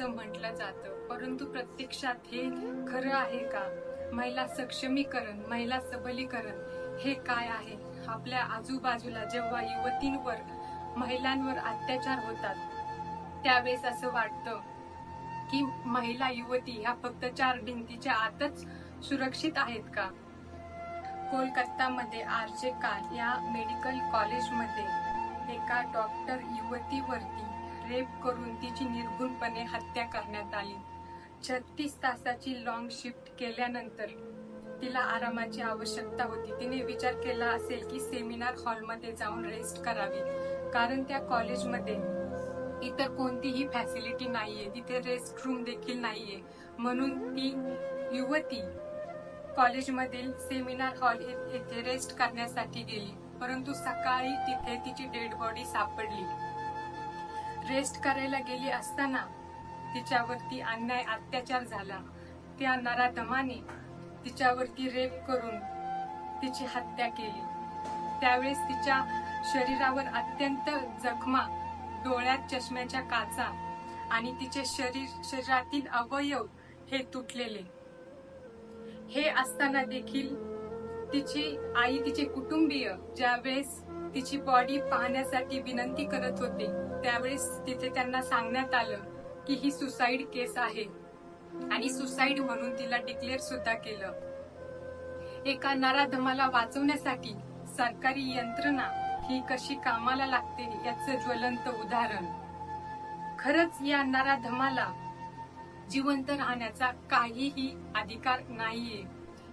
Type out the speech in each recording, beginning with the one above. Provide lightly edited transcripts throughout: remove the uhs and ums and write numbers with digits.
असं म्हटलं जातं, परंतु प्रत्यक्षात हे खरं आहे का? महिला सक्षमीकरण, महिला सबलीकरण हे काय आहे? आपल्या आजूबाजूला जेव्हा युवतींवर, महिलांवर अत्याचार होतात त्यावेळेस असं वाटतं की महिला युवती ह्या फक्त 4 भिंतीच्या आतच सुरक्षित आहेत का? कोलकातामध्ये आरजे काल या मेडिकल कॉलेजमध्ये एका डॉक्टर युवतीवरती रेप करून तिची निर्घृणपणे हत्या करण्यात आली. 36 तासाची लॉंग शिफ्ट केल्यानंतर तिला आरामाची आवश्यकता होती. तिने विचार केला असेल की सेमिनार हॉलमध्ये जाऊन रेस्ट करावी, कारण त्या कॉलेजमध्ये इतर कोणतीही फॅसिलिटी नाहीये, तिथे रेस्ट रूम देखील नाहीये. म्हणून ती युवती कॉलेजमधील सेमिनार हॉल येथे रेस्ट करण्यासाठी गेली, परंतु सकाळी तिथे तिची डेड बॉडी सापडली. रेस्ट करायला गेली असताना तिच्यावरती अन्याय अत्याचार झाला. त्या नराधमाने तिच्यावरती रेप करून तिची हत्या केली. त्यावेळेस तिच्या शरीरावर अत्यंत जखमा, डोळ्यात चष्म्याच्या काचा आणि तिचे शरीरातील अवयव हे तुटलेले. हे असताना देखील तिची आई, तिचे कुटुंबीय ज्यावेळेस तिची बॉडी पाहण्यासाठी विनंती करत होते, त्यावेळेस तिथे त्यांना सांगण्यात आलं की ही सुसाईड केस आहे आणि सुसाईड म्हणून तिला डिक्लेअर सुद्धा केलं. एका नराधमाला वाचवण्यासाठी सरकारी यंत्रणा ही कशी कामाला लागते याचं ज्वलंत उदाहरण. खरंच या नराधमाला जिवंत राहण्याचा काहीही अधिकार नाहीये.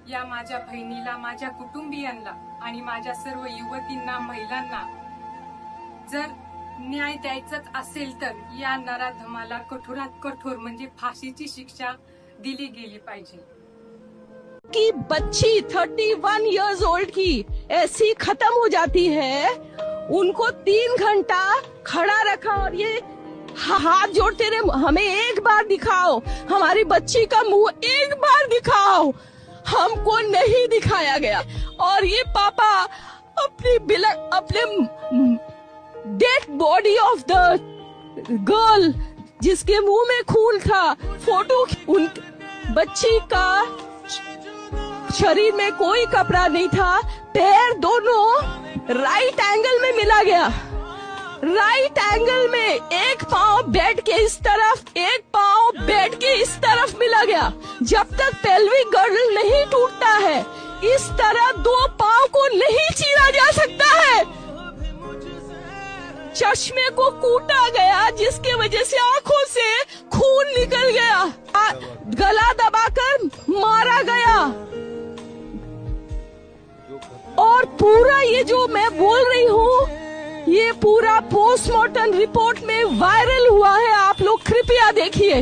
या माझ्या बहिणीला, माझ्या कुटुंबियांना आणि माझ्या सर्व युवतींना, महिलांना जर न्याय द्यायचाच असेल तर या नराधमाला कठोरात कठोर म्हणजे फाशीची शिक्षा दिली गेली पाहिजे. की बच्ची 31 इयर्स ओल्ड की ऐसी खत्म हो जाती है, उनको 3 घंटा खड़ा रखा और ये हाथ जोड़ते रहे, हमें एक बार दिखाओ, हमारी बच्ची का मुंह एक बार दिखाओ. हमको नहीं दिखाया गया और ये पापा अपने dead body of the girl जिसके मुंह में खून था, फोटो, उन बच्ची का शरीर में कोई कपड़ा नहीं था, पैर दोनों राइट एंगल में मिला गया. राइट एंगल में एक पांव बेड के इस तरफ, एक पांव बेड के इस तरफ मिला गया. जब तक पेल्विक गर्डल नहीं टूटता है, इस तरह 2 पांव को नहीं चीरा जा सकता है. चश्मे को कूटा गया जिसके वजह से आंखों से खून निकल गया. गला दबाकर मारा गया. और पूरा ये जो मैं बोल रही हूँ, ये पूरा पोस्टमार्टम रिपोर्ट में वायरल हुआ है. आप लोग कृपया देखिए.